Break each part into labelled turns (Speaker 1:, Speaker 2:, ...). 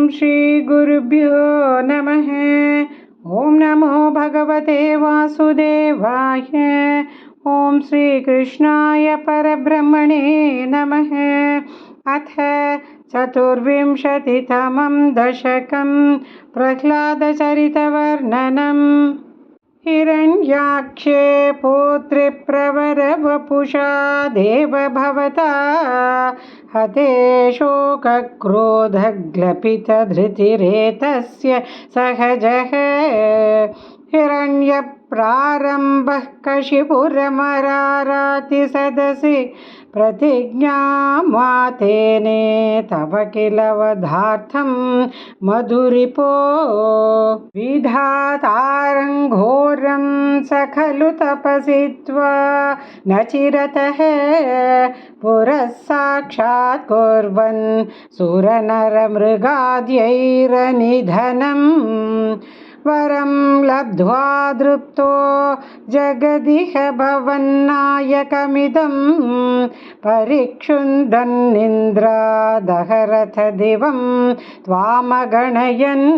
Speaker 1: श्रीगुरुभ्यो नमः। ॐ नमो भगवते वासुदेवाय। ॐ श्रीकृष्णाय परब्रह्मणे नमः। अथ चतुर्विंशतितमं दशकं प्रह्लादचरितवर्णनम्। हिरण्याक्षे पौत्रिप्रवरवपुषा देवभवता हते शोकक्रोधग्लपितधृतिरेतस्य सहजः। हिरण्यप्रारम्भः कशिपुरमराराति सदसि प्रतिज्ञामातेने तव किल वधार्थं मधुरिपो विधातारं घोरं स खलु तपसित्वा न चिरतः पुरः साक्षात् कुर्वन् सुरनरमृगाद्यैरनिधनं वरं लब्ध्वा दृप्तो जगदिह भवन्नायकमिदं परिक्षुन्दन्निन्द्रादहरथ त्वामगणयन्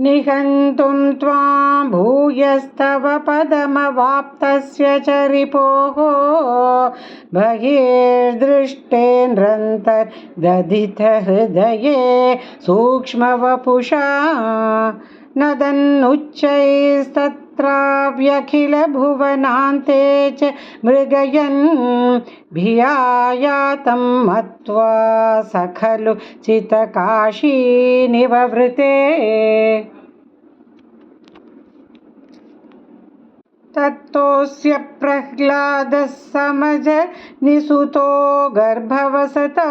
Speaker 1: निहन्तुं त्वां भूयस्तव पदमवाप्तस्य च रिपोः बहिर्दृष्टेन्द्रन्तर्दधितहृदये सूक्ष्मवपुषा नदन्नुच्चैस्तत्राव्यखिलभुवनान्ते च मृगयन् भियायातं मत्वा स खलु चितकाशीनिववृते तत्तोऽस्य प्रह्लादः समजनिसुतो गर्भवसतो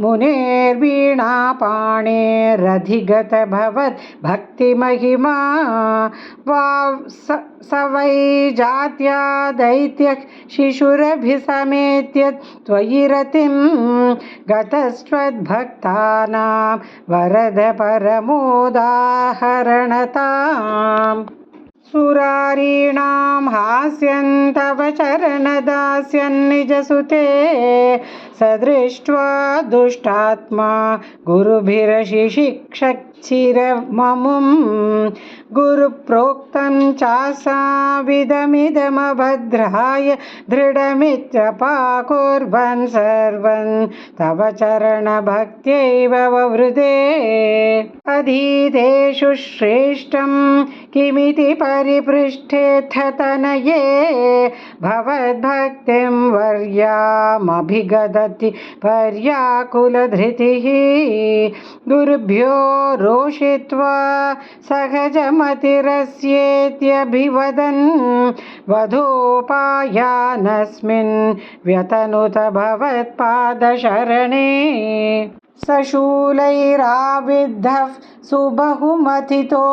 Speaker 1: मुनेर्वीणापाणेरधिगतभवत् भक्तिमहिमा स वै जात्या दैत्यः शिशुरभिसमेत्य त्वयि रतिं गतस्त्वद्भक्तानां वरद परमोदाहरणताम्। सुरारीणां हास्यन्तव चरणदास्यन्निजसुते स दृष्ट्वा दुष्टात्मा गुरुभिरशिशिक्षचिरममुं गुरुप्रोक्तं चासाविदमिदमभद्राय दृढमित्यपाकुर्वन् सर्वन् तव चरणभक्त्यैव ववृते अधीतेषु श्रेष्ठं किमिति परिपृष्ठेऽथ तनये भवद्भक्तिं वर्यामभिगदति पर्याकुलधृतिः गुरुभ्यो रोषित्वा सहजमतिरस्येत्यभिवदन् वधोपायानस्मिन् व्यतनुत भवत्पादशरणे सशूलैराविद्धः सुबहुमथितो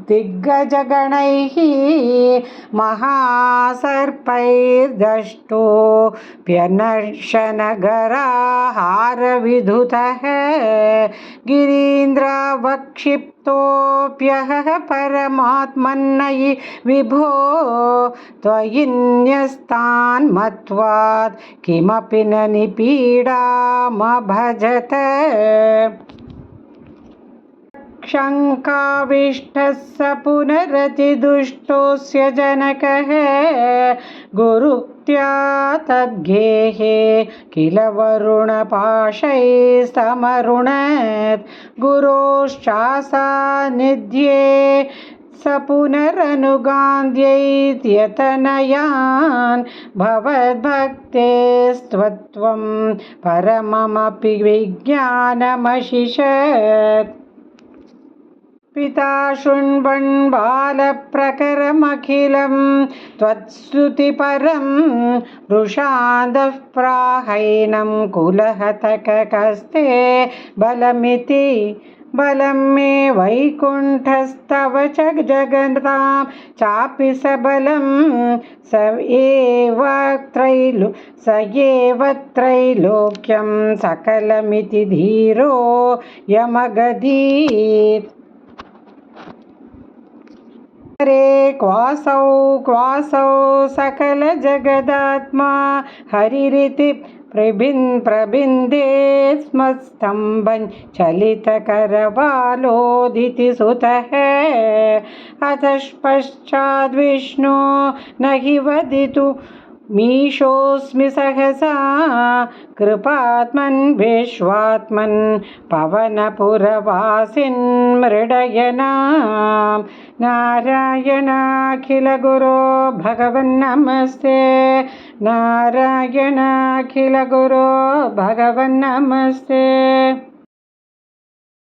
Speaker 1: दिग्गजगणैः महासर्पैर्दष्टोऽप्यनर्शनगराहारविधुतः गिरीन्द्रावक्षिप्तोऽप्यहः परमात्मन्नयि विभो त्वयि न्यस्तान्मत्वात् किमपि न निपीडामभजत शङ्काविष्टः स पुनरतिदुष्टोऽस्य जनकः गुरुक्त्या तद्गेहे किल वरुणपाशैस्तमरुणत् गुरोश्चासानिध्ये स पुनरनुगान्ध्यैत्यतनयान् भवद्भक्तेस्त्वत्वं परममपि विज्ञानमशिषत् पिता शृण्वन् बालप्रकरमखिलं त्वत्स्तुतिपरं वृषादः प्राहैनं कुलहतककस्ते बलमिति बलं मे वैकुण्ठस्तव च जगतां चापि सबलं स एव त्रैलोक्यं सकलमिति धीरो यमगधीत् रे क्वासौ सकल जगदात्मा हरिरिति प्रबिन्दे स्म स्तम्भं चलितकरवालोदिति सुतः अतः पश्चाद्विष्णो न हि वदितु मीशोऽस्मि सहसा कृपात्मन् विश्वात्मन् पवनपुरवासिन् मृडयनां नारायणाखिलगुरो भगवन्नमस्ते नारायणाखिलगुरो भगवन्नमस्ते।